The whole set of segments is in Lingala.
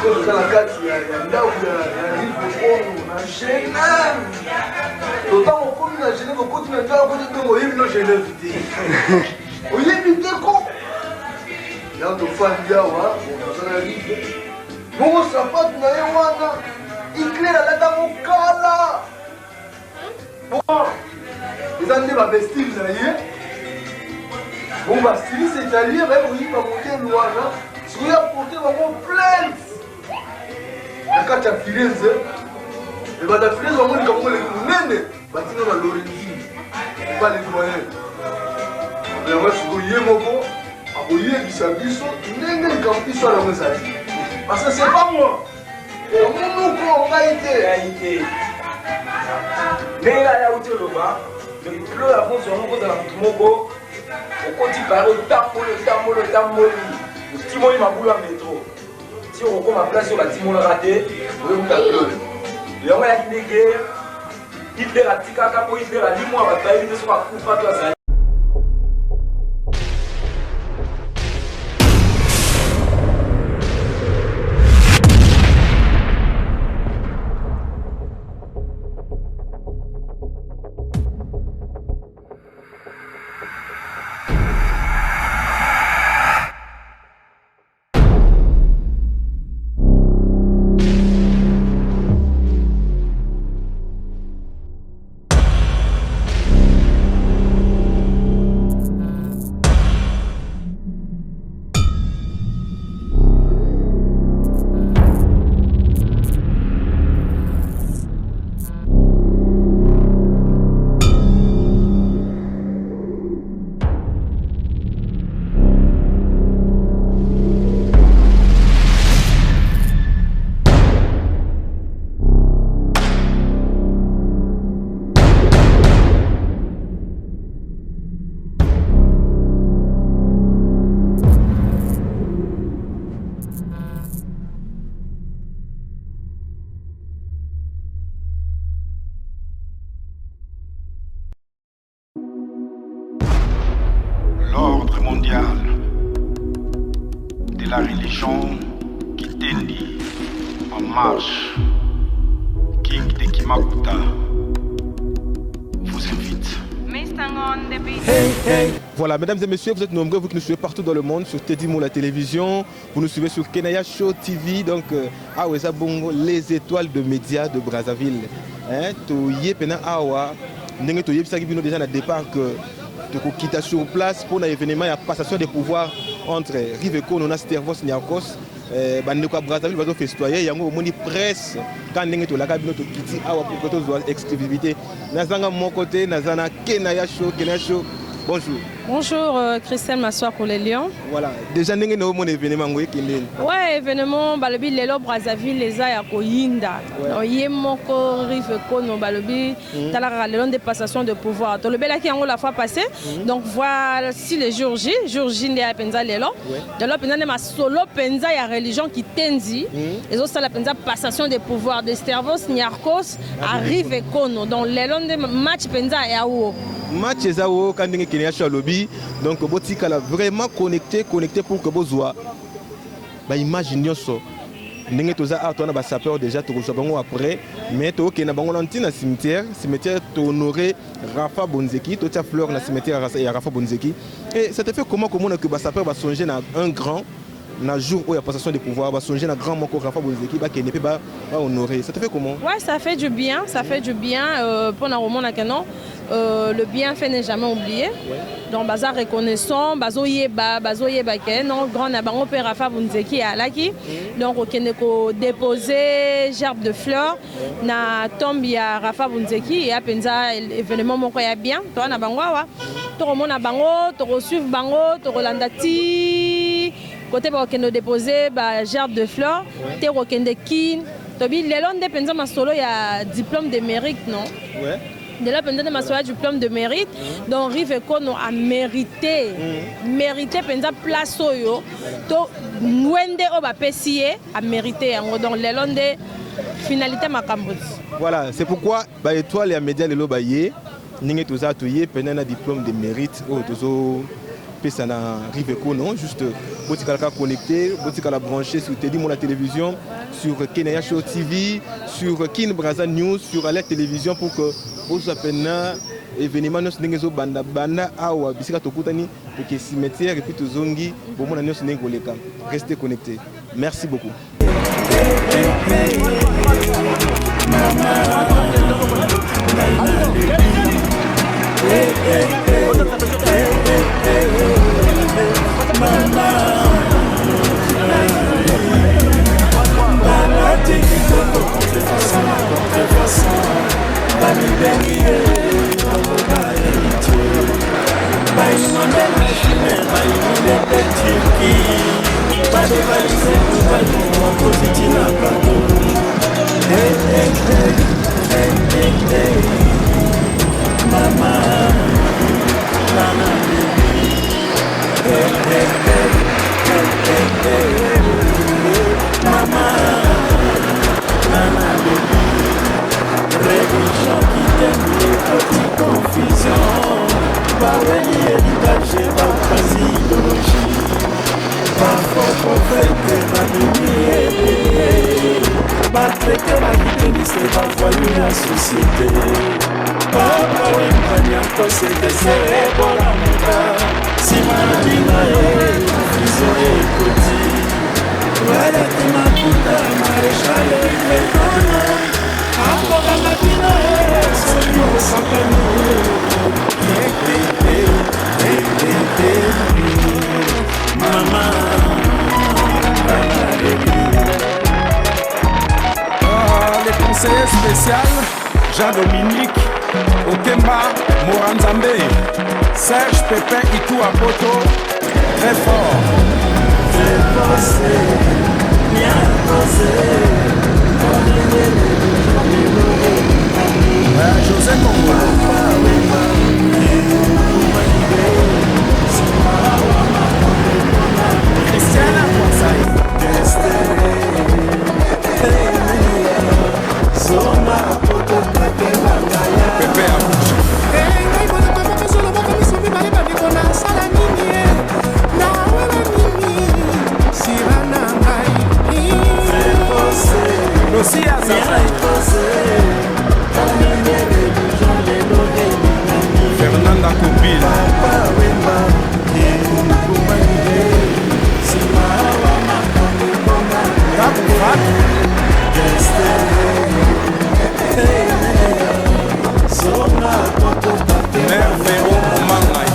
Toza la kati ya ndau ya rive kono na gêne. Total on komi na gêne ko koti na ndau ko te ngo yebi no gêne vite. O yebi te ko. Ya to fandi awa, on na rive. Bongo sapato na ye wana. Iklela la ta mokala. Bon. Eza nde ba vestige na ye. Bon ba styliste italien ba ko yiba modèle wana. Si vous apportez vraiment plainte. La carte à Firenze, et bah la Firenze va mourir comme les nènes, bâtiment dans l'origine, pas les moyens. Mais moi je suis goyé mon bon, à goyé qui s'habille, nègre les campis sur la message. Parce que c'est pas moi. Et mon on a été. Mais là, il y a où tu le bas, le plus avant son nom dans la Moko, au quotidien, le tambour, le timon il m'a boulé à métro. Si on reprend ma place sur la timon raté, on va vous il y a un négé, il fait la tika capo, il fait la limo à la taille, il fait la coupe à toi. L'ordre mondial de la religion Kitendi en marche, King de Kimakuta, vous invite. Voilà, mesdames et messieurs, vous êtes nombreux, vous qui nous suivez partout dans le monde, sur Teddy Mo la télévision, vous nous suivez sur Kenaya Show TV, donc Aweza Bongo, les étoiles de médias de Brazzaville. To yé pena awa, n'engé to yé bisaki bino déjà na départ que de quitter sur place pour un événement, il y a passation des pouvoirs entre Riveco, Nona Stervos, Niakos, Bandeko Brazzaville, va festoyer, il y a une presse, quand on est au Lagabino, to quitter awa pour que tu aies exclusivité. Nazanga mon côté, Nazana Kenaya Show, bonjour. Bonjour, Christelle Massoir pour les Lions. Voilà, déjà nous avons un événement. Ouais, événement, balobi lelo Brazzaville les a yakoyinda. Yemoko Riveko no balobi talara lelo de passation de pouvoir. To le bela qui a la fois passée. Donc voici le jour J ne a penza lelo. De là penza ma solo penza ya religion qui tenzi. Et ça la penza passation de pouvoir de Stervos Niarkos à Riveko no. Donc lelo de match penza ya où match ezao quand ndenge Kenya cha lobby donc botika la vraiment connecté pour que bozoa ba image nyonso ndenge toza atona ba sapeur déjà to ko bango après mais to ke na bango na cimetière to honorer Rafa Bonzeki to tia fleur na cimetière ya Rafa Bonzeki et ça te fait comment que ba sapeur va songer na un grand na jour où il y a passation de pouvoir va songer na grand moko Rafa Bonzeki ba kenepe ba honorer ça te fait comment? Ouais, ça fait du bien pour na roman na canon. Le bienfait n'est jamais oublié. Ouais. Donc, baza reconnaissant, bazo yeba ken, non grand nabango père Rafa Bonzeki à Laki. Donc, on a déposé gerbe de fleurs na tombe ya Rafa Bonzeki et à penza événement mon ya bien. Toi na bango wa. To remona bango, to suivre bango, to rolandati. Côté ba on a déposé ba gerbe de fleurs, te rokende kin. To bi lelon de penza ma solo ya diplôme de mérite non. Ouais. De là, pendant ma soirée diplôme de mérite, donc Riveco a mérité place oyo, to nwende oba pesier a mérité donc les londes finalité makambos. Voilà, c'est pourquoi bah étoile et média le lobaye, ninge toza toye pendant un diplôme de mérite au tozo ça na Riveco, non? Juste, Botikala connecté, Botikala branché sur Teddy Mon la télévision, sur Kenaya Show TV, sur Kin Braza News, sur Alert Télévision pour que vous appeliez événement nous n'engezo banda banda awa bisika tokutani pour que cimetière et puis tozongi pour mon annonce n'engoleka. Restez connectés. Merci beaucoup. Les conseillers spéciaux Jean-Dominique Okemba Moranzambe, Serge Pépin Itou Apoto, très fort. José Christiana Pépé Fernanda Kobila Mère Véro Mangai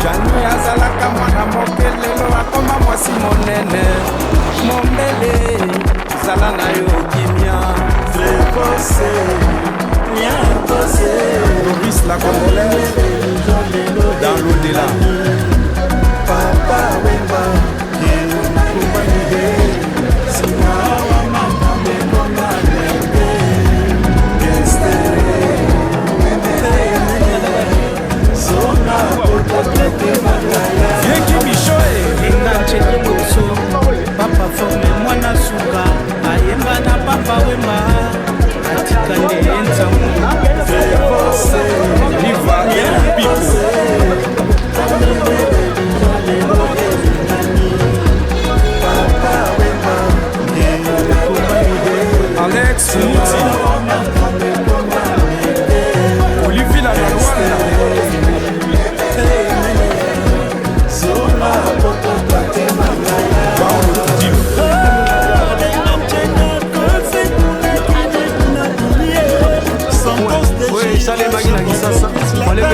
Janu azalaka mwana mokelelo akoma mwasi monene mombele zala na yo kimia Loris la Congolaise dans l'au-delà Vieki Michoe Engachele moso Papa forme mwana suka Ayemba na papa wema Atika ne enza Viva Pipo Alex Mouti Olivier Lanoana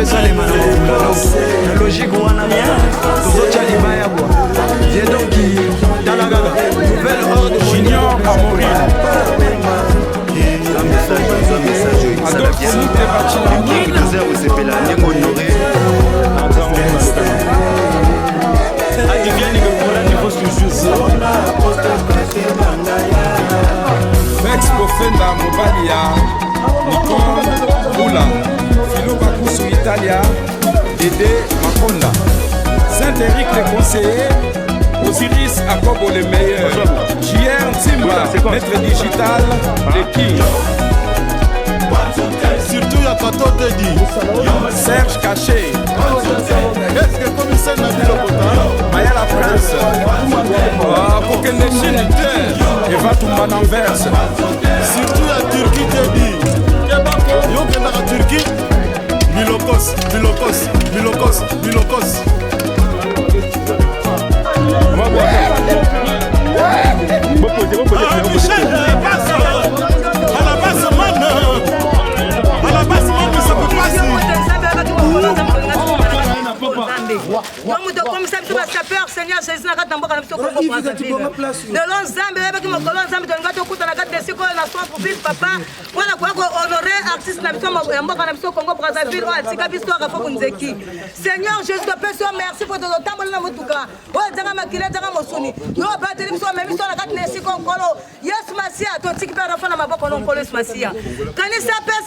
Salema na logique wana tozotia libaya bwa vie donc talagaga nouvelle ordre Junior Amori Adolphe Moute Bachila Vex Bofenda Mobalia Nicole Boula Philo Bakusu Italia Dédé Makonda Saint-Éric le conseiller Osiris Akobo le meilleur JR Timba Maître digital le king Surtout il y a Kato te dit Serge Caché. Est-ce que commissaire Nabil Okota Maya la France pour qu'elle ne chine et va tomber en verse. Surtout la Turquie te dit Yo que la Turquie Milokos. Michel, passe à la base, man. À la base, man, ça peut passer. Comme ça, tu vas peur, Seigneur, Jésus n'a pas de papa. Voilà quoi, honorer artiste Seigneur Jésus, merci pour ton temps.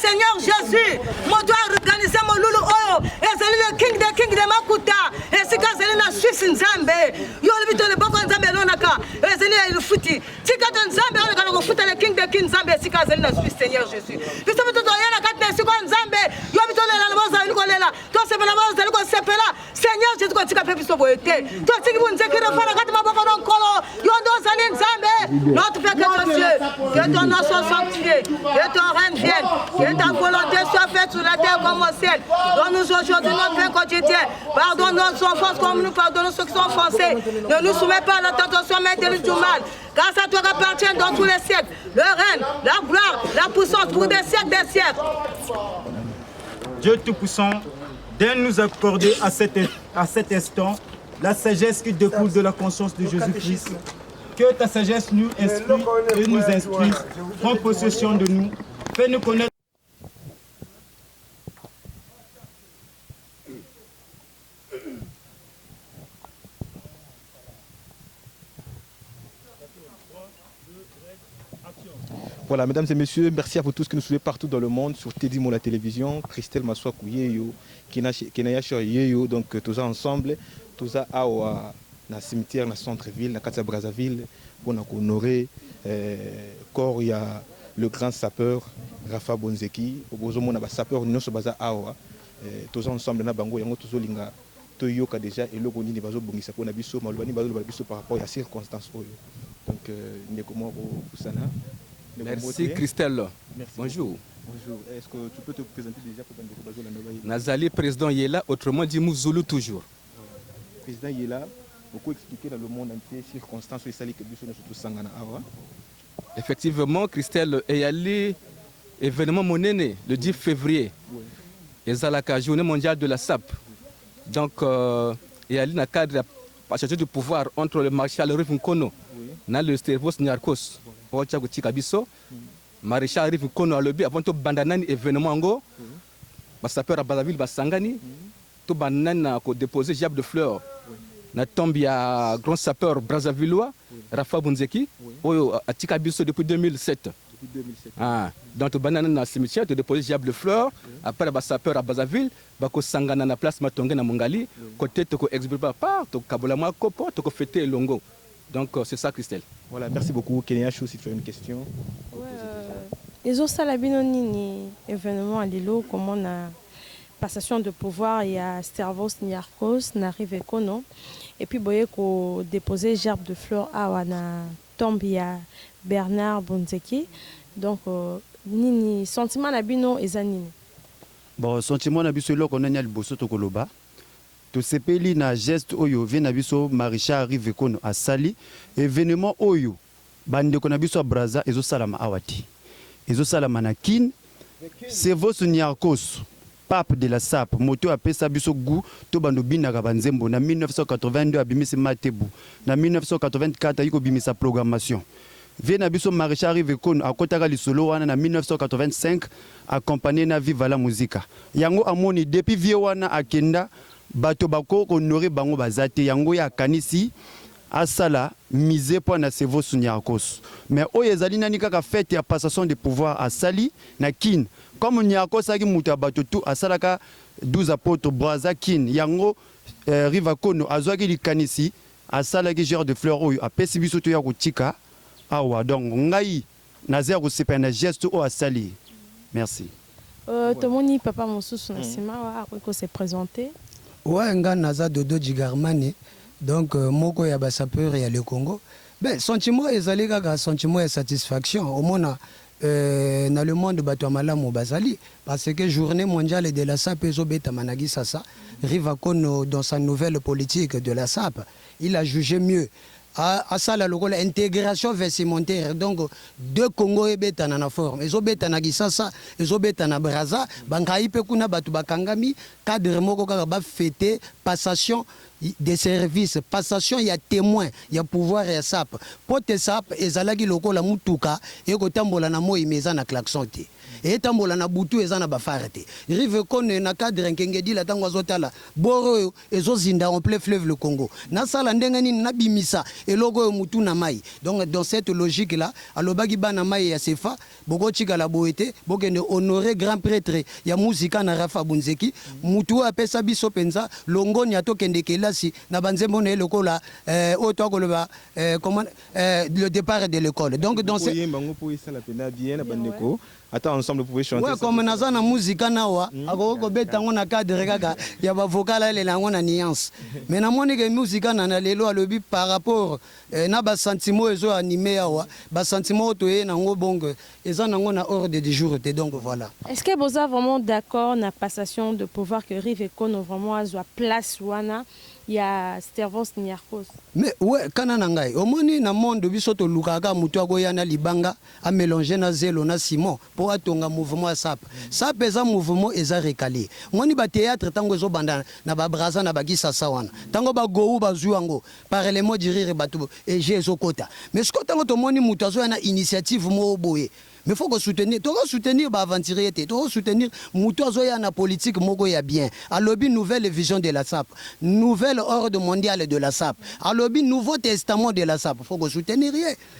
Seigneur Jésus, moi dois organiser mon loulou oyo, et c'est le king de Makuta, et c'est quand c'est la Suisse Nzambe, yo le bito le boko Nzambe lonaka, et c'est le futi. Si quand Nzambe on a futa le king Nzambe, c'est quand c'est la Suisse Seigneur Jésus. Puis ça veut dire yana katne si quand Nzambe, yo bito le la boza ni kolela, to se bela boza ni ko sepela, Seigneur Jésus ko tika pe biso boyete. To tiki bu nzekira fara kati maboko non kolo, yo ndo zali Nzambe. Notre Père que ton Dieu, que ton nom soit sanctifié, que ton règne vienne, que ta volonté soit faite sur la terre comme au ciel. Donne-nous aujourd'hui notre pain quotidien. Pardonne nos offenses comme nous pardonnons ceux qui sont offensés. Ne nous soumets pas à la tentation, mais délivre du mal. Car ça te appartient dans tous les siècles. Le règne, la gloire, la puissance pour des siècles des siècles. Dieu Tout-Puissant, daigne nous accorder à cet instant la sagesse qui découle de la conscience de Jésus-Christ. Que ta sagesse nous inspire et nous instruise. Prends possession de nous. Fais-nous connaître. Voilà, mesdames et messieurs, merci à vous tous qui nous suivez partout dans le monde sur Teddy Mo la télévision, Christelle Maswaku Yeyo, Kenaya Shor Yeyo, donc tous ensemble, tous à Awa, dans le cimetière, dans le centre-ville, dans Katia Brazzaville, pour honorer corps, il y a le grand sapeur Rafa Bonzeki, au le sapeur nous sommes à Awa, tous ensemble, dans Bango, Yango Tuzolinga, Toyoka déjà, et le Goni Bazo Bongisa, pour Nabiso, Malwani Bazo Babiso par rapport à la circonstance. Donc, nous comment vous Sana. Merci Christelle. Merci. Bonjour. Bonjour. Est-ce que tu peux te présenter déjà pour Nazali, président Yela, autrement dit Mouzoulou toujours. Président Yela, beaucoup expliqué dans le monde entier circonstances où il s'agit que surtout Sangana Awa. Effectivement, Christelle est allé événement monnaie le 10 février. Et la journée mondiale de la SAP. Donc, il y a dans le cadre de la passation du pouvoir entre le maréchal Rive Nkono et le Stervos Nyarkos. Maréchal Rive Nkono a levé avant tout bandanan événement ango. Sapeur à Brazzaville Basangani. Tout bandanan a déposé jab de fleurs. Na tombe ya grand sapeur brazzavillois Rafa Bonzeki à Tikabiso depuis 2007. Ah, dans le banane dans le cimetière, tu déposes diable de fleurs. Après, le sapeur à Brazzaville, bako sangana na place Matongue na Mongali. Côté, tu exhibes pas, tu kabolama kopo, tu fêter longo. Donc, c'est ça, Christelle. Voilà, merci beaucoup. Kenya Chou, si tu as une question. Les autres salabino ni événement à Lilo, comme on a passation de pouvoir, il y a Stervos Nyarkos, Narive Kono. Et puis, boye ko déposer gerbe de fleurs à wana tombe ya Bernard Bonzeki. Donc, nini sentiment nabino ezanini. Bon, sentiment nabiso lo konanya liboso to koloba. To sepeli na geste oyo vient nabiso Maréchal Rive Kono a sali événement oyo bande ko nabiso Brazza ezo salama awati. Ezo salama na kin Stervos Nyarkos. Pape de la SAP, moto a pesa biso goût, to bando binaka banzembo na 1982 abimisi Matebu, na 1984 yiko bimisa programmation. Vena biso Maréchal Rive Kono akotaka lisolo wana na 1985 accompagné na Viva la Musica. Yango amoni depuis vie wana akenda bato bako honorer bango bazate yango ya kanisi asala mise pour na Stervos Nyarkos. Mais oyo ezali nani kaka fête ya passation de pouvoir à Sali na kin. Comme Nyarkos a muta batotu asalaka 12 apôtres Brazza kin yango Rive Kono azwaki likanisi asalaki genre de fleurs oyo apesi biso to ya kotika awa donc ngai nazer ko sepena geste o asali. Merci. Tomoni papa Mosusu Nasima ko s'est présenté. Ouais, nga naza Dodo Djigarmani. Donc moko ya ba sapeur ya le Congo. Ben sentiment ezali kaka sentiment de satisfaction au moins dans le monde bato malamu bazali parce que journée mondiale de la SAP ezobeta managi sasa Riva Kono dans sa nouvelle politique de la SAP, il a jugé mieux à ça la lokola intégration vestimentaire donc deux Congo ebeta na forme ezobeta na Gisasa ezobeta na Braza bangai pe kuna batu bakangami cadre moko kaka ba fêter passation des services passation ya témoin ya pouvoir ya SAP pote SAP ezalaki lokola mutuka ekotambola na moi meza na klaxon te etambola na butu eza na bafare te rive kone na cadre nkengedi la tango azotala boro ezozinda en plein fleuve le Congo na sala ndenge nini na bimisa eloko mutu na mai donc dans cette logique là alobaki bana mai ya sefa boko chika la boete bokende honorer grand prêtre ya musika na Rafa Bunzeki mutu apesa biso penza longoni atokende kelasi na banzembo na lokola auto koloba comment le départ de l'école donc dans ce attends ensemble vous pouvez chanter. Ouais comme naza na musique nawa akoko beta ngona cadre kaka ya ba vocal ele na ngona nuance mais na moni que musique na lelo alobi par rapport na ba sentiment ezo animé awa ba sentiment to ye na ngo bongo eza na ngona ordre du jour te donc voilà. Est-ce que vous êtes vraiment d'accord na passation de pouvoir que Rive Kono vraiment a place wana ya Stervos Niarkos? Mais ouais kanana ngai omoni na monde biso to lukaka mutu akoyana libanga a mélanger na zelo na Simon pour atonga mouvement SAP SAP eza mouvement eza recalé moni ba théâtre tango zo banda na ba Braza na ba Gisasa wana tango ba gou ba zuango parallèlement dirire batu et jezo kota mais ce que tango to moni mutu azo na initiative mo boye mais faut que soutenir ba aventurier te to soutenir mutu azo ya na politique moko ya bien a lobby nouvelle vision de la SAP nouvelle ordre mondial de la SAP a lobby nouveau testament de la SAP faut que soutenir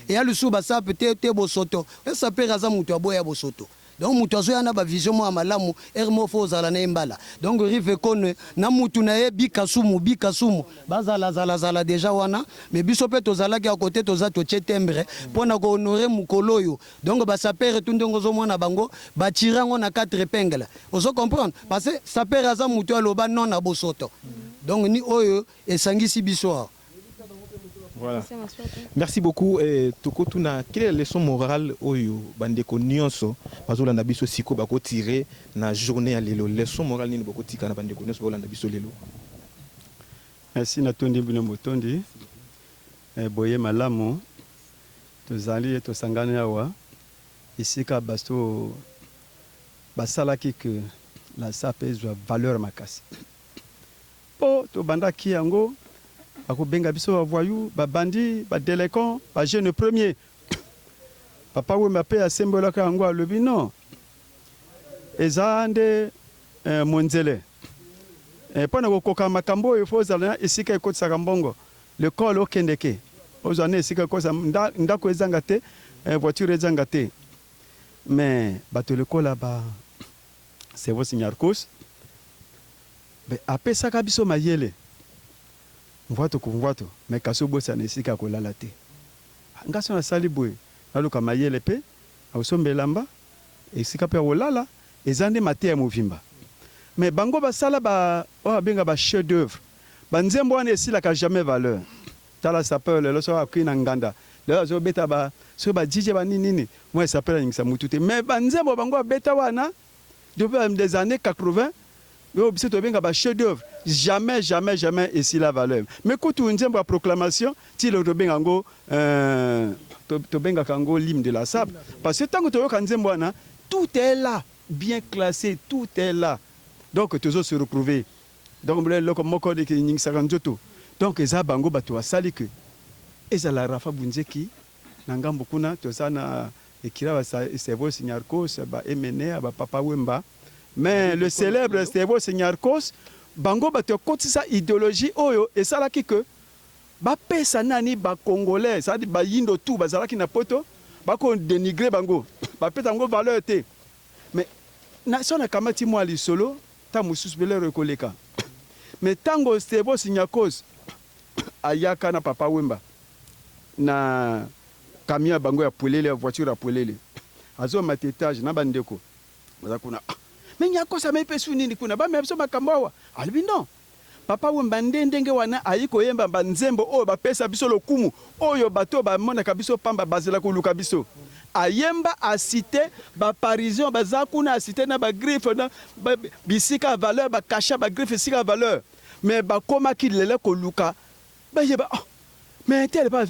et a le sous ba SAP te bosoto et ça peut raza mutu aboya bosoto donc mutu azo ya na ba vision mo malamu ermo fo zala na mbala donc Rive Kono na mutu na ye bikasumu bazala déjà wana mais biso pe tozala ki à côté toza to chetembre pona ko honorer mukoloyo donc ba sapere tundongo zo mona bango ba tirango na quatre épingles ozo comprendre parce que sapere aza mutu aloba non na bosoto donc ni oyo esangisi biso. Voilà. Merci beaucoup. Toko tuna, quelle est la leçon morale oyo bandeko nyonso bazolanda biso siko bako tirer na journée à lelo leçon morale ni bako tika na bandeko nyonso bazolanda biso lelo? Merci na tondi bino motondi boye malamu tozali tosangana awa isika basto basalaki que la SAP ezwa valeur makasi po to bandaki yango akobenga biso voyou ba bandi ba délinquant ba jeune premier papa we mapé asembola ka yango alobi non ezande monzele pona kokoka makambo il faut zala esika ekotsaka mbongo le col okendeke ozane esika kosa ndako ezanga te voiture ezanga te mais bato le col ba c'est vos Niarkos be apesaka biso mayele mvoato kumvoato mais kaso bosa nesika kolala te ngaso na sali boy naluka mayele pe ausombelamba esika pe olala ezande mate ya movimba mais bango basala ba o benga ba chef d'œuvre banzembo wana esila ka jamais valeur tala sapeur le so akina nganda le zo beta ba so ba DJ ba nini moi sapeur ngisa mutute mais banzembo bango beta wana depuis des années 80 c'est un chef d'œuvre. Jamais ici la valeur. Mais quand tu as une proclamation, tu le bengango l'hymne de la SAP. Parce que tant que tu as tout est là, bien classé, tout est là. Donc tu dois se retrouver. Donc le moko de King Saranjoto. Donc eza bango bato asali que eza la Rafa Bunzeki nangambo kuna tozana ekira ba Stervos Niarkos ba MNE ba Papa Wemba. Mais le célèbre Stervos Niarkos, bango bato kotisa idéologie oyo et ça là qui que ba pesa nani ba congolais, ça dit ba yindo tout ba zala ki na poto, ba ko dénigrer bango, ba peta ngo valeur té. Mais na sona kamati moi li solo, ta mususu bele rekoleka. Mais tango Stervos Niarkos ayaka na Papa Wemba na camion bango ya polele, voiture ya polele. Azo matetage na bandeko. Bazakuna mais nyakosa mepesu nini kuna ba mepesu makambawa alibi non papa wemba ndenge wana ayiko yemba banzembo oyo bapesa biso lokumu oyo bato bamonaka biso pamba bazela koluka biso ayemba asite baparisien baza kuna asite na bagriffe na bisika valeur bakasha bagriffe sika valeur mais bakomaki lele koluka bayeba mais tel pas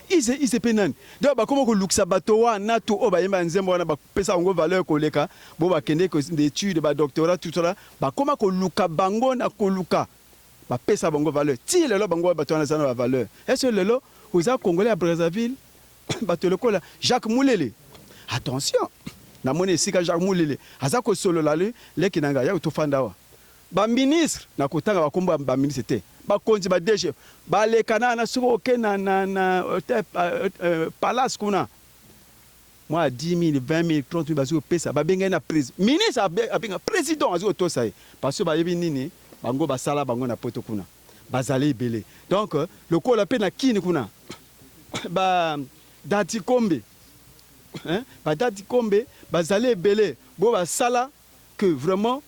ils penani donc bakoma kolukisa bato wana to oyo bayemba nzembo wana bapesa bango valeur koleka bo bakende d'étude badoctorat tout ça bakoma koluka bango na koluka bapesa bango valeur ti lelo bango bato wana zana ba valeur est-ce que lelo oza congolais à Brazzaville bato lokola Jacques Moulele attention na moni esika Jacques Moulele aza ko solo lale leki nanga ya utofanda wa ba ministre na kotanga bakomba ba ministre te ba konzi ba DG ba lekana na soko ke na palace kuna moi 10 000 20 000 30 000 bazo pesa ba benga na ministre abenga président azo to sai parce que ba yebi nini bango basala bango na poto kuna bazali belé donc le ko la pe na kini kuna ba dati kombe hein ba dati kombe bazali belé bo basala que vraiment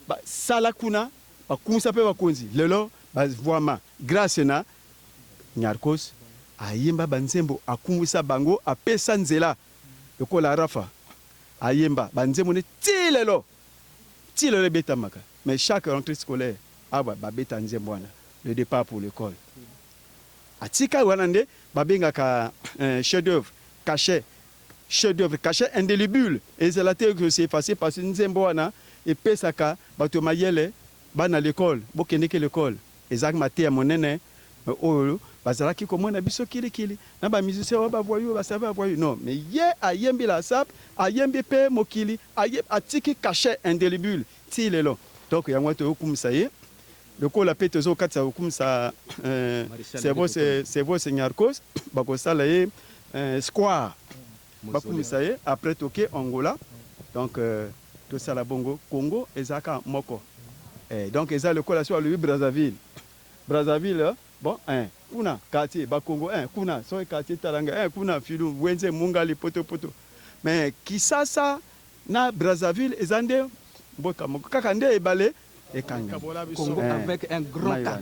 ba sala kuna ba kunsa pe ba konzi lelo ba vraiment grâce na Nyarkos ayemba banzembo akumwisa bango apesa nzela le ko la rafa ayemba banzembo ne tilelo betamaka. Mais chaque rentrée scolaire, babeta nzembwana, le départ pour l'école. Atika wanande, babengaka chef-d'œuvre, cachet indélébile. Et c'est la terre que c'est effacé parce que nzembwana et pesaka, bato mayele, bana l'école, bokeneke l'école. Et zak maté à monene, oh, bazalaki comme on a biso kili. Na ba musicien ba voyou, ba savait voyou. Non, mais hier ayembi la sap, ayembi pe mokili, ayeb atiki cachet indélébile. Tilelo. Donc, il y a un peu le coup la pète aux 4 comme ça, c'est vos Nyarkos, Bakosalaye, Square, Bakumisaye, après Toké, Angola, donc tout ça la Bongo, Congo et Zaka Moko. Donc, ils ont le coup là sur le Brazzaville. Brazzaville, bon, Kuna, quartier, Bakongo, Kuna, son quartier Talanga, Kuna, Filou, Wenze, Mungali, Poto. Mais qui ça, na Brazzaville, ils ont avec un grand cas.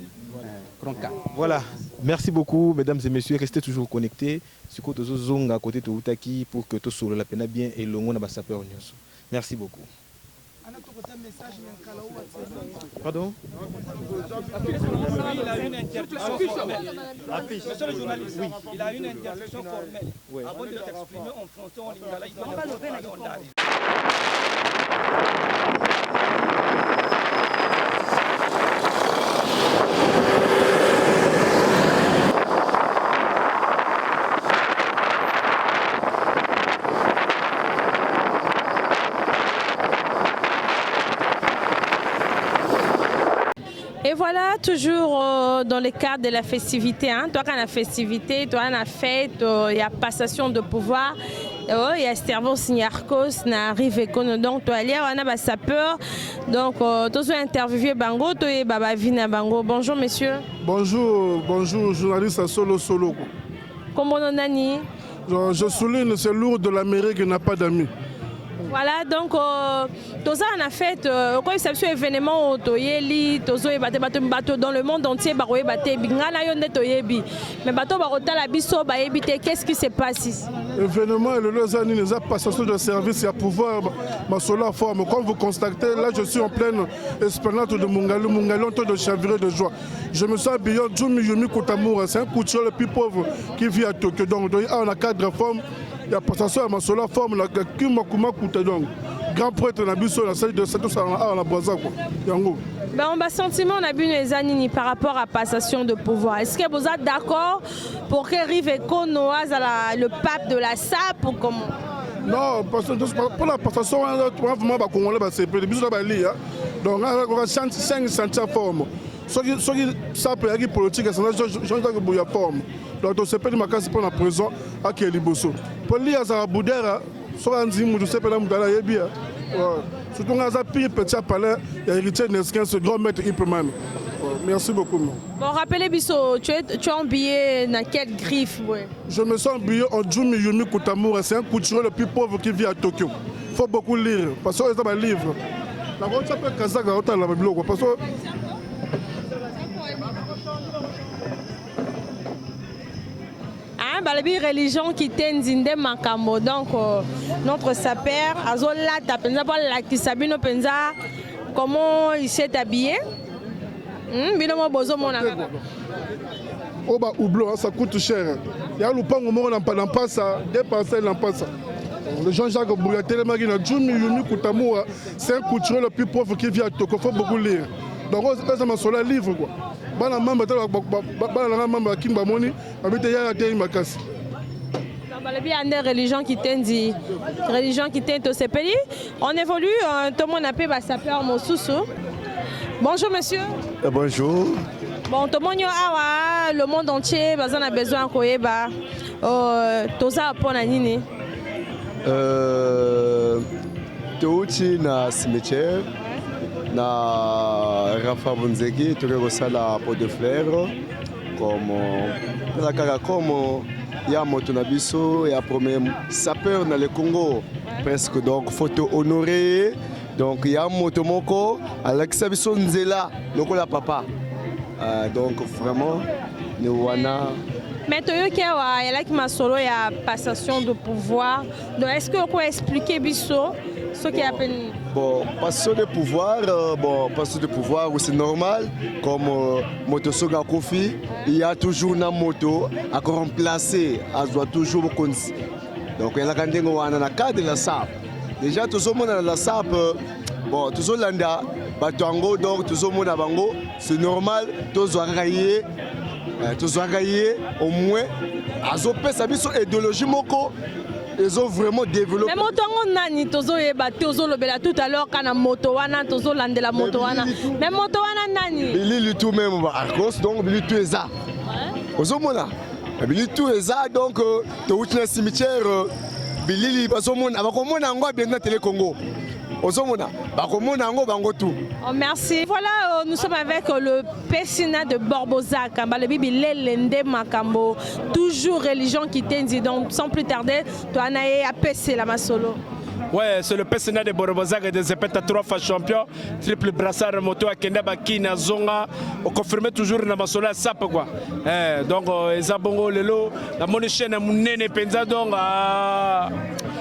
Voilà, merci beaucoup mesdames et messieurs, restez toujours connectés sur côté Zonga côté de Utaki pour que tout soit la peine bien et l'ongo na sapeur nyonso. Merci beaucoup. Pardon? Il a une interdiction formelle. Monsieur le journaliste, il a une interdiction formelle. Avant de t'exprimer en français, en lingala, il doit pas lever la condamnation. Et voilà, toujours dans le cadre de la festivité. Hein. Toi, quand la festivité, toi, on a fête, il y a passation de pouvoir. Il y a Stervos Nyarkos, na rive kono donc toi aller on a ba sapeur donc tous interviewé bango to e baba vina bango. Bonjour monsieur. Bonjour journaliste solo. Comment on nani? Je souligne c'est lourd de l'Amérique n'a pas d'amis. Voilà, donc, tout ça on a fait, quand il s'agit d'un événement, dans le monde entier, mais qu'est-ce qui se passe ici? Événement, le Lausanne nous a passation de service et à pouvoir ma sola forme. Comme vous constatez, là je suis en pleine esplanade de Mungali, en train de chavirer de joie. Je me sens bien, Yumi Kotamoura, c'est un couture le plus pauvre qui vit à Tokyo. Donc, on a 4 réformes. Il y a passation à ma sola forme, la Kimakuma Koutadong. Grand prêtre na biso la salle de Sato Salana na Braza quoi. Yango. Ben on va sentiment on a bu les années par rapport à passation de pouvoir. Est-ce que vous êtes d'accord pour que Rive Konoaz le pape de la SAP ou comment? Non, pour la passation on va vraiment ba congolais ba CP biso ba li donc on va 5 centimes forme. Ceux qui SAP et politique c'est Jean Bouya forme. Donc on CP de makasi pour la prison à Keliboso. Pour li à Boudera je sais pas surtout dans un petit palais, il y a héritier Nesquin, ce grand maître Hipman. Merci beaucoup. Bon, rappelez Bisso, tu es habillé dans quelle griffe? Ouais. Je me sens habillé en Yumi Kotamoura, c'est un couturier le plus pauvre qui vit à Tokyo. Il faut beaucoup lire, parce que c'est un livre. nakotia mpe kazaka otala babiloko parce que balobi religion qui tenzinde makambo donc notre saper azolata penza po lakisa bino penza comment il s'est habillé bino mo bozomona kaka o ba houblon ça coûte cher ya lupango moko na mpasa dépenser na mpasa le Jean-Jacques Bouya telemaki na Jumi Yumi Kutamura c'est un couturier le plus pauvre qui vit à Toko, faut beaucoup lire donc ça m'a sur le livre quoi bana mamba tala bana mamba kimba moni abite ya te makasi balobi ande religion qui tendi religion qui tend au sepeli on évolue tout le monde appelle ba sapeur mosusu. Bonjour monsieur. Bonjour. Bon tout le monde awa le monde entier bazana besoin koyeba toza pona nini touti na cimetière na Rafa Bunzegi tukekosala pot de fleurs comme ya moto na biso ya premier sapeur na le Congo presque donc photo honoré donc ya moto moko alakisa biso nzela lokola papa donc vraiment ni wana. Mais toyoki awa elaki masolo ya passation de pouvoir donc est-ce que vous pouvez expliquer biso ce qui appelle bon passation de pouvoir c'est normal comme motosoga Kofi il y a toujours na moto à remplacer à doit toujours konzi donc il y a la ndengo wana na cadre la SAP déjà tozomona la SAP bon tozolanda bato yango donc tozomona bango c'est normal tozwakaye au moins azopesa biso idéologie moko ils ont vraiment développé. Mais moto nani tozo yeba tozo lobela tout à l'heure kana moto wana tozo landela moto wana. Mais moto wana nani? Bilili tout même Arcos donc Bilili tout eza. Ozomona. Bilili tout eza donc to wutina cimetière Bilili bazomona abakomona ngo bien na télé Congo. Ozomona bakomona ngo bango tout. Oh, merci. Voilà, nous sommes avec le Pessina de Borbozac, le Bibi Lelende Makambo, toujours religion qui t'indique. Donc, sans plus tarder, toi, Anaïe, à Pessé la Masolo. Ouais, c'est le Pessina de Borbozac et des épées à 3 fois champion, triple brassard moto à Kenda Bakina Zonga, on confirme toujours dans ma sola sap quoi. Donc, Ezabongo Lelo, la monnaie chaîne à Mounene Penza donc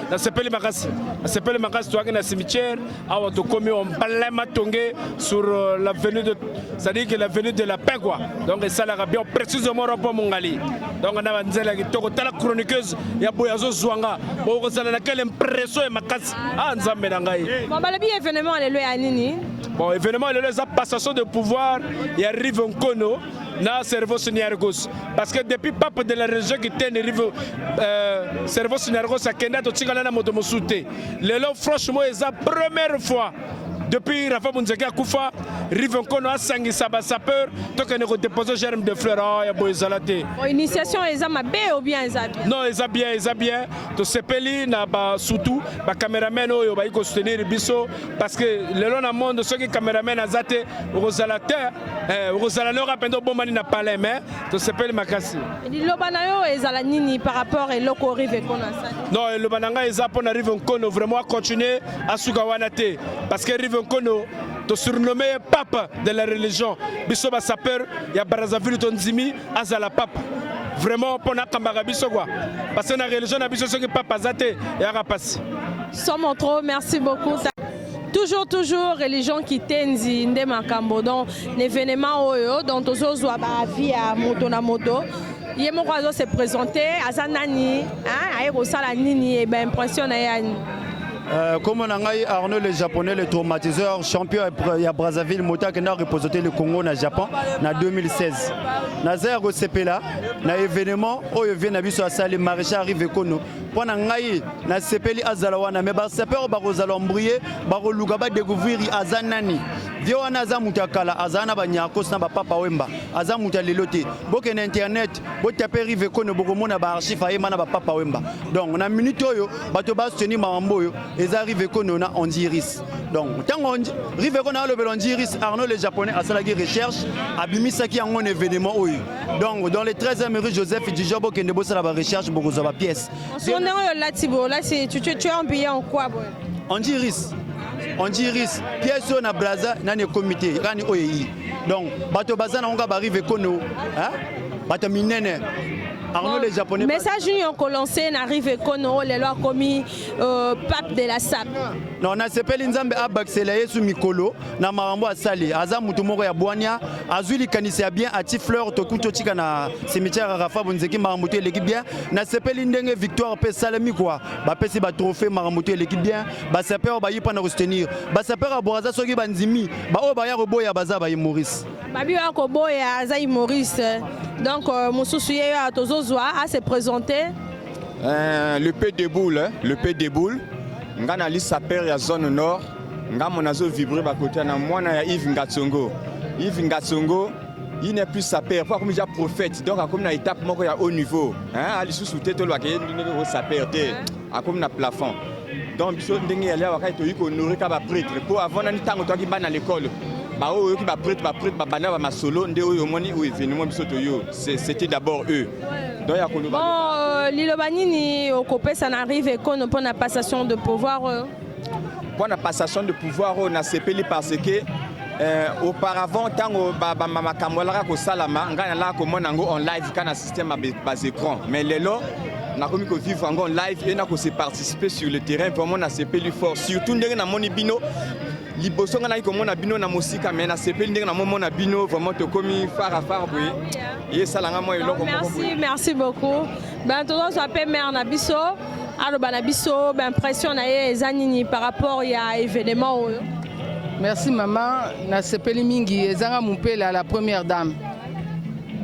na sepeli makasi toi qui na cimetière awa to komi on palema tongé sur l'avenue de c'est-à-dire que l'avenue de la paix quoi donc ça la bien précisément rapport mongali donc on a nzela ki toko tala chroniqueuse ya boyazo zwanga bo ko sala na quelle impression makasi nzambe na ngai bon balobi événement lelo ya nini bon événement lelo za passation de pouvoir il arrive en Kono na cerveau Synergos parce que depuis pape de la région qui était arrivé cerveau Synergos à Kenda to tingala na moto mosute lelo franchement c'est la première fois depuis Rafa Bunzeki Akufa Rive Nkono a sangisa ba sapeur to que ne déposer germe de fleurs ya boyzalate initiation eza mabe ou bien eza non eza bien to sepeli na ba surtout ba cameraman oyo ba iko soutenir biso parce que lelo na monde ceux qui cameraman azate ozalate ozala no rapendo bomani na palais mais to sepeli makasi liloba na yo ezala nini par rapport et loko Rive Nkono asali non le bananga eza pona Rive Nkono vraiment à continuer à sugawana te parce que Rive Nkono to surnommé pape de la religion biso ba sapeur ya Brazzaville tonzimi azala pape vraiment pona kambaka biso quoi parce que na religion na biso soki papa azate ya rapasi sommes trop merci beaucoup toujours religion qui tenzi nde makambo donc l'événement oyo donc tozozwa ba vie à moto na moto ye moko azo se présenter azanani aye kosala nini et ben impression na yani. Comme on a Arnaud le japonais, le traumatiseur, champion à Brazzaville, Mota qui a représenté le Congo au Japon en 2016. Nazaire au CPLA, na événement où il vient à Sali Maréchal Rive Kono. Pendant que na CPLA Azalawana, mais sapeur Barozalombrié, Barolugaba découvrir Azanani. Viona Azamutakala, Azana Banyakos na Papa Wemba, Azamuta Lelote. Boken internet, Botape Rive Kono, Bogomona Barchifa et Mana Papa Wemba. Donc on a minute oyo, Batoba Steni Mamboyo. Et arrive qu'on a en Diris. Donc, tant qu'on arrive qu'on a le Diris, Arnaud le japonais à Salagi Recherche, a Bimisaki en un événement. Donc, dans les 13e rue Joseph et Dijobo qui ne bosse à la recherche, beaucoup de pièces. On est là, Thibault, là, tu es habillé en quoi? En Diris. on dit risque pièce na braza nani comité rani oyi donc bato bazana on va arriver kono hein bato minene Arnaud les japonais message union ko lancé n'arrive kono les lois commis pape de la SAP non na sepeli nzambe abaksela yesu mikolo na marambo asali aza mutu moko ya bwania azuli kanisa bien ati fleur to kuto tika na cimetière Rafa Bonzeki marambo to l'équipe bien na sepeli ndenge victoire pe salami quoi ba pesi ba trophée marambo to l'équipe bien ba saper ba yipa na soutenir ba saper aboraza soki banzimi ba o ba ya roboya baza ba Maurice babi wa ko boya aza Maurice donc mususu ye ya tozozwa à se présenter le P de boule hein? Le P de boule nga na li saper ya zone nord nga monazo vibrer ba côté na mwana ya Yves Ngatsongo il n'est plus saper pas comme déjà prophète donc comme na étape moko ya haut niveau hein ali sous tête lo akeye ndenge saper te comme na plafond donc biso ndenge ya la wakati to yiko nourrir ka ba prêtre pour avant na ntango to ki ba na l'école ba oyo ki ba prêtre ba bana ba masolo nde oyo moni ou événement biso to yo c'était d'abord eux donc ya koloba bon lilobanini okopesa na arrive kono pour la passation de pouvoir pour la passation de pouvoir on a sepeli parce que auparavant tango ba makambola ko salama ngana la ko monango en live kana système bas écran mais lelo na komi ko vivre en live et na ko se participer sur le terrain pour mon a sepeli fort surtout ndenge na moni bino liboso ngana ko mona bino na musika mais na sepeli ndenge na mona bino vraiment to komi fara boye et salanga mo eloko merci beaucoup ben to so appel mère na biso alo bana biso ben impression na ye ezanini par rapport ya événement oyo. Merci maman, na sepeli mingi ezanga mupela la première dame.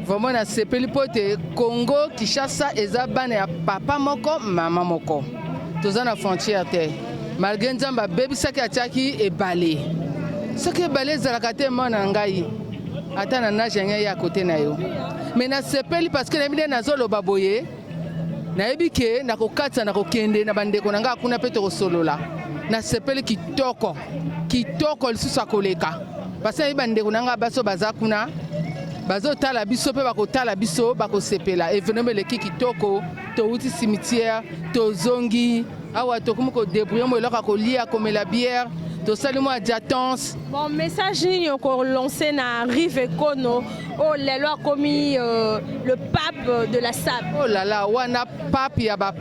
Vraiment na sepeli pote Congo Kinshasa eza bana ya papa moko mama moko. Toza na frontière te. Malgré nzamba baby saki atiaki ebale. Saki ebale zalaka te mona ngai. Ata na nage ya côté na yo. Mais na sepeli parce que na mine na zolo baboye. Na ebike na kokatsa na kokende na bandeko na nga kuna pe to solola. Na sepeli kitoko lisusu akoleka parce que bandeko nanga baso baza kuna bazotala biso pe bakotala biso bakosepela événement eleki kitoko touti cimetière tozongi awa tokomi kodébrouiller mo eloko kolia komela bière tosali mo adjatance. Bon message nini oko lancé na Rive Kono oh lelo akomi le pape de la SAP. Oh là là wana pape ya ba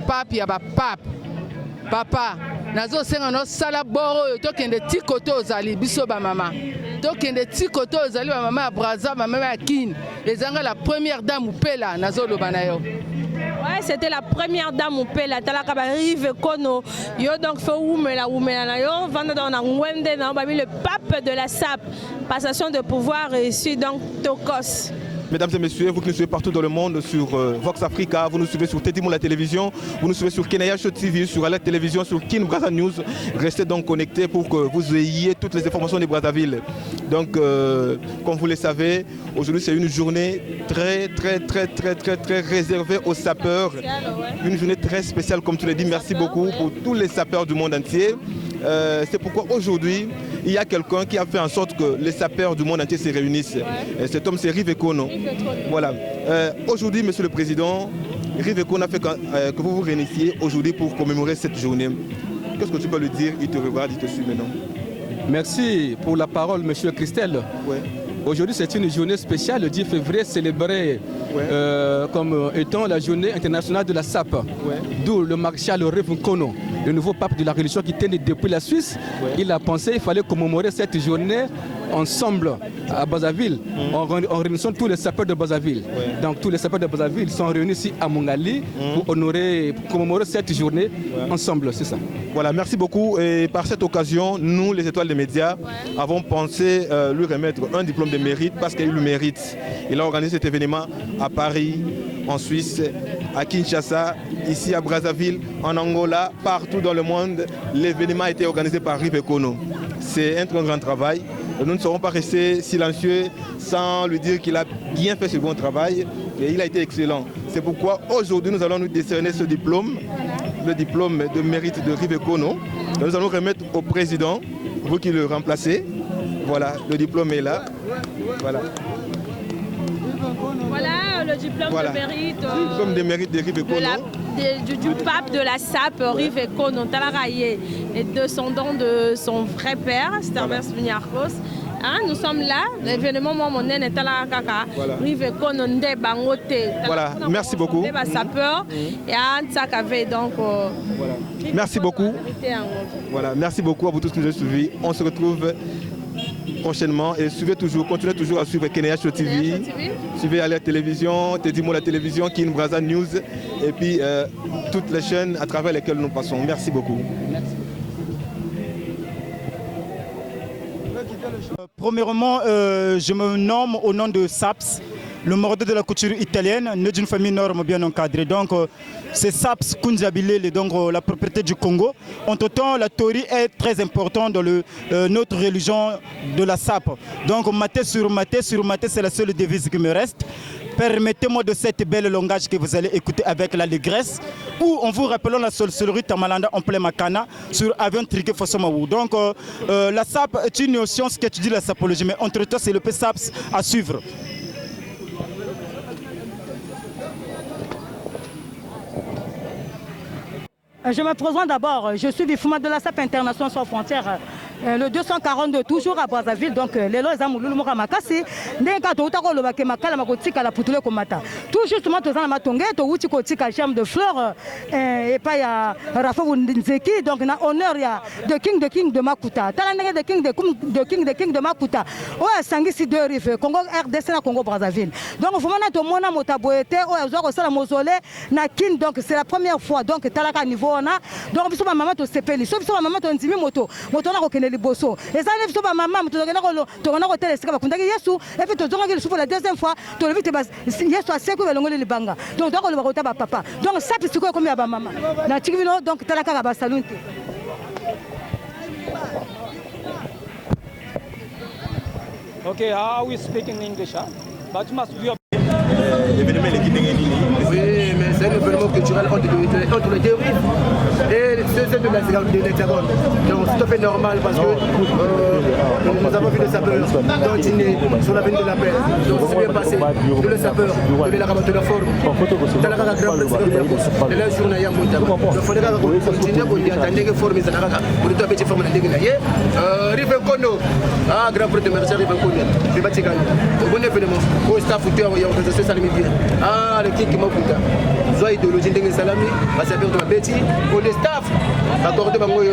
papa nazo senga no sala boro tokende tikoto ozali biso ba mama tokende tikoto ozali ba mama ya Braza mama ya Kin ezanga la première dame upela nazo loba na yo. Ouais, c'était la première dame upela talaka ba Rive Kono yo donc faut umela na yo vanda dans na ngwende na ba le pape de la SAP passation de pouvoir ici donc Tokos. Mesdames et messieurs, vous qui nous suivez partout dans le monde sur Vox Africa, vous nous suivez sur Teddy Mo la télévision, vous nous suivez sur Kenaya Show TV, sur Alert Télévision, sur Kin Braza News. Restez donc connectés pour que vous ayez toutes les informations de Brazzaville. Donc, comme vous le savez, aujourd'hui c'est une journée très réservée aux sapeurs. Une journée très spéciale, comme tu l'as dit. Merci beaucoup pour tous les sapeurs du monde entier. C'est pourquoi aujourd'hui, il y a quelqu'un qui a fait en sorte que les sapeurs du monde entier se réunissent. Et cet homme, c'est Rive Kono. Voilà. Aujourd'hui, Monsieur le Président, Rive Kono a fait que vous vous réunissiez aujourd'hui pour commémorer cette journée. Qu'est-ce que tu peux lui dire? Il te regarde, il te suit maintenant. Merci pour la parole, Monsieur Christelle. Ouais. Aujourd'hui, c'est une journée spéciale, le 10 février, célébrée comme étant la journée internationale de la SAP. Ouais. D'où le maréchal Rive Kono, le nouveau pape de la religion qui tenait depuis la Suisse. Ouais. Il a pensé qu'il fallait commémorer cette journée ensemble à Brazzaville, en réunissant tous les sapeurs de Brazzaville. Ouais. Donc tous les sapeurs de Brazzaville sont réunis ici à Mongali pour commémorer cette journée ensemble, c'est ça. Voilà, merci beaucoup. Et par cette occasion, nous, les étoiles des médias, avons pensé lui remettre un diplôme de mérite parce qu'il le mérite. Il a organisé cet événement à Paris, en Suisse, à Kinshasa, ici à Brazzaville, en Angola, partout dans le monde. L'événement a été organisé par Rive Kono. C'est un très grand travail. Nous ne serons pas restés silencieux sans lui dire qu'il a bien fait ce bon travail et il a été excellent. C'est pourquoi aujourd'hui nous allons nous décerner ce diplôme, le diplôme de mérite de Rive Kono. Nous allons remettre au président, vous qui le remplacez. Voilà, le diplôme est là. Voilà. Voilà le diplôme de mérite. Le diplôme de mérite de Rive Kono. du pape de la SAP, Rive Kono, Talaraye, et descendant de son vrai père, Sterbers Viniarkos. Hein, nous sommes là, l'événement Momonen est à la Kaka, Rive Kono, Nde Bangote. Voilà, merci beaucoup. Et donc, merci beaucoup. Voilà, merci beaucoup à vous tous qui nous avez suivis. On se retrouve prochainement et continuez toujours à suivre Keneya Show TV. Suivez à la télévision, Tedimo la télévision, Kin Braza News et puis toutes les chaînes à travers lesquelles nous passons. Merci beaucoup. Premièrement, je me nomme au nom de SAPS, le mordeur de la couture italienne, né d'une famille norme bien encadrée. Donc, c'est SAPS Kunjabilele, donc la propriété du Congo. Entre-temps, la Tori est très importante dans notre religion de la SAP. Donc, maté sur maté, c'est la seule devise qui me reste. Permettez-moi de cette belle langage que vous allez écouter avec l'allégresse, où on vous rappelons la sorcellerie Tamalanda en plein Makana sur avion triqué Fossomawou. Donc la SAP est une science qui étudie la sapologie, mais entre-temps c'est le PSAPS à suivre. Je me présente d'abord, je suis Bifouma de la SAP International sans frontières, le 242, toujours à Brazzaville. Donc, les lois Zamoulou Mokamakasi, tout justement, tu as matongue, tu as outil kotika germe de fleurs, et pas ya Rafa Wunzeki, donc on a honneur de King de Makuta, Talanega de King de Makuta, ouais, Sangisi de Rive, Congo RDC, Congo Brazzaville. Donc, il faut que mona motaboete, ouais, la mausolée, na King, donc c'est la première fois, donc Talaka niveau. Donc, biso maman to sepeli, so biso maman to ndimi moto na kokene liboso. Et ça biso maman to na ko tele sika bakundaki Yesu, et puis to zonga ke la deuxième fois, to levi te bas Yesu aseko belongoli libanga. Donc to ko le bakota ba papa. Donc ça pisiko comme ya ba maman. Na tikivino donc talaka ba salunte. Okay, how we speak in English, huh? But you must be oui, mais c'est un événement culturel entre les théories et c'est de l'hexagone. Donc c'est tout à fait normal parce que nous avons vu les sapeurs continuer sur la veine de la paix. Donc c'est bien passé. Tous les sapeurs devaient la rabattre la forme. Dans la grande et là, jour n'a Donc il faudrait continuer pour y attendre que forme les anaga pour tout petit forme de l'année. Rive Kono, ah grand prêtre de merci Rive Kono. Rive Tigana. Bon événement. Au staff fouteur, il y a un salami bien. Ah, le qui m'a foutu. Soit idéologie de salami, parce que c'est un petit. Pour les staff, accordé par moi,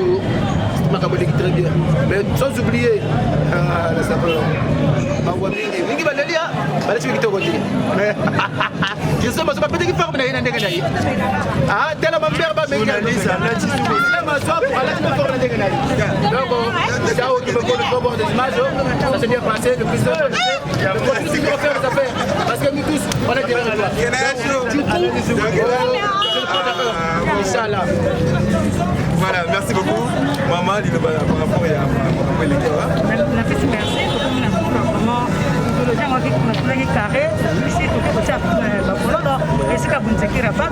très bien. Mais sans oublier les sapeurs. Mingi balelia, bale tu victor côté. Mais je sais pas peut-être qu'il forme na ndenge nayi. Ah, tellement mère ba mengi. Là ma soif, ala tu forme na ndenge nayi. Donc, là où tu me connais pas bord des images, ça s'est bien passé le plus simple. On continue à faire les affaires parce que nous tous on est derrière la Inch'Allah. Voilà, merci beaucoup. Maman, il va par rapport à la fête merci.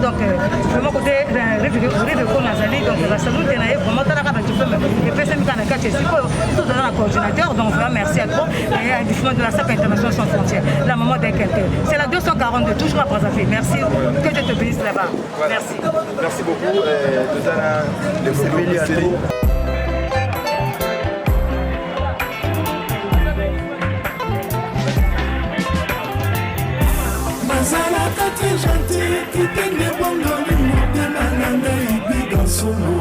Donc vraiment côté rive ko nazali donc la salute na vraiment talaka ba diplôme et puis c'est mi kana kache siko tout dans la coordinateur donc vraiment merci à toi et à diffusion de la SAP International sans frontières la maman de quelqu'un c'est la 242 toujours à Brazzaville merci que Dieu te bénisse là-bas merci merci beaucoup tout à l'heure Nazalaka très gentil, kitenge bongoli motema na ngai biga solo.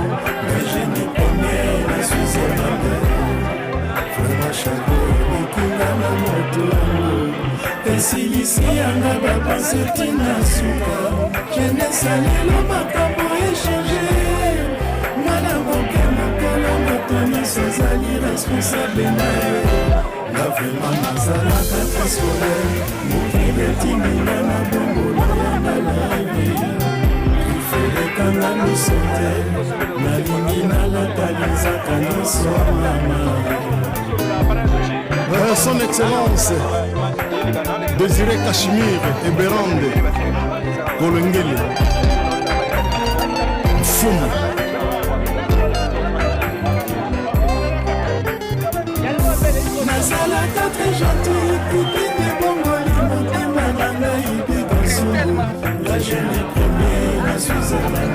Mais je n'y connais la Suisse-Allemande. Vraiment chaque likinga na moto yango. Esilisi yanga bapase tina suka. Jeunesse alelo makambo échange. Mwana moke mokolo moto nyonso azali responsable na ye. La vraiment nazalaka très scolaire. Mokili etimela na bongola ya nalavi. Ifelekanga miso te. Nalingi nalata lizaka nyonso mama. Son Excellence Désiré Cachemire et Bérande Golengele Foum. Nazalaka très gentil, kitenge bongoli motema na ngai biga solo. La jeune première, la Suisse-Allemande.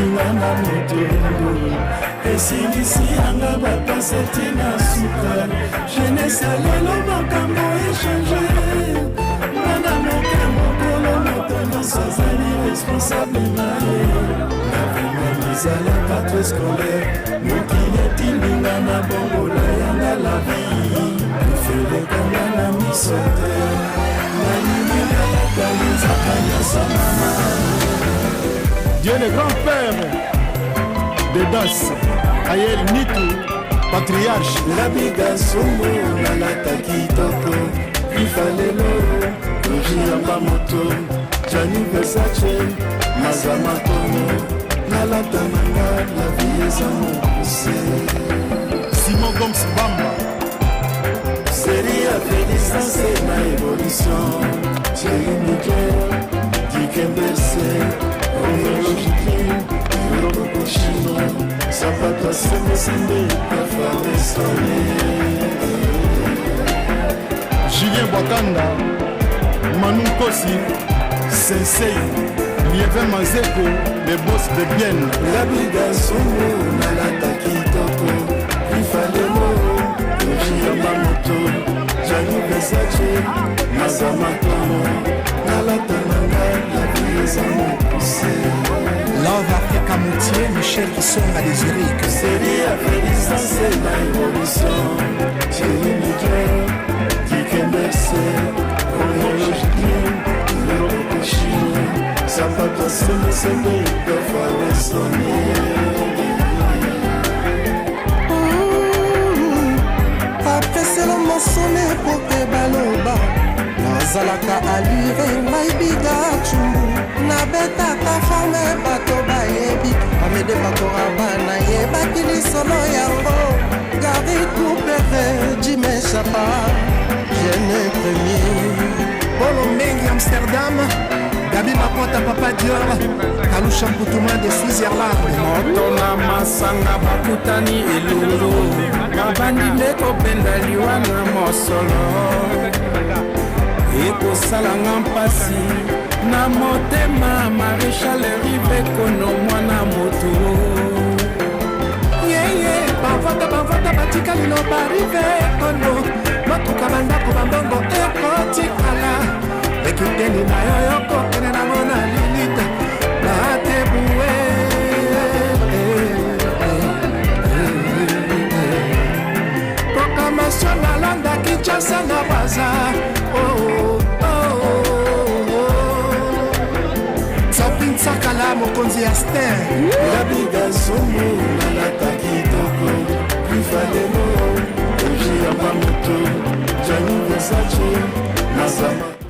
tinga na moto esingisi yanga bapase tina suka jeunesse ya lelo makambo echange bana moke mokolo moto nyonso azali responsable na ye nazalaka tre scolaire mokili etindinga na bongola yanga la vie efelekanga na miso te nalingi nayakalizaka nyonso mama. Dieu le grand-père de Das, Ayel Nitu, patriarche. La biga somo nalata kitoko ifalelo ojiyamba moto Gianni Versace mazamatono nalata manga la vie eza mokuse Simon Gomes Bamba série ya félicence na évolution Thierry Mugler Dikembese Zapata Semesende Julien Bwakanda Manu Kosi Sensei Lievin Mazeko les boss de Bienne La biga somo nalata kitoko ifalelo ojiyamba moto Gianni Versace mazamatono nalata nanga la vie eza mokuse Love Africa Moutier, Michel Kisonga Désiré. Série à félicence et la évolution. Thierry Miguel, Dikembese, Romologie, Lorokochino, Zapata Semesende, Perfare Sonné. Après c'est le mensonné pour te baloba. Nazalaka alire ngai biga chumbu nabetaka forme bato bayebi amede bakora bana yebaki lisolo yango gari coupere jimeshapa jeune premier Polo Mengi Amsterdam Gabi Mapota Papa Dior Kalusha Mputuma de Switzerland moto na masanga bakutani elungu babandi ndeko penda liwa na mosolo ekosalanga mpasi na motema maréchal rive kono mwana moto yeye bavota batika liloba rive kono motuka bandako bambongo ekotikala ekiteni na yo yokokene nango na lilita batebue proclamation nalanda kinshasa na baza Sakala mokonzi ya ster La biga somo nalata kitoko ifalelo ojiyamba moto Gianni Versace nazama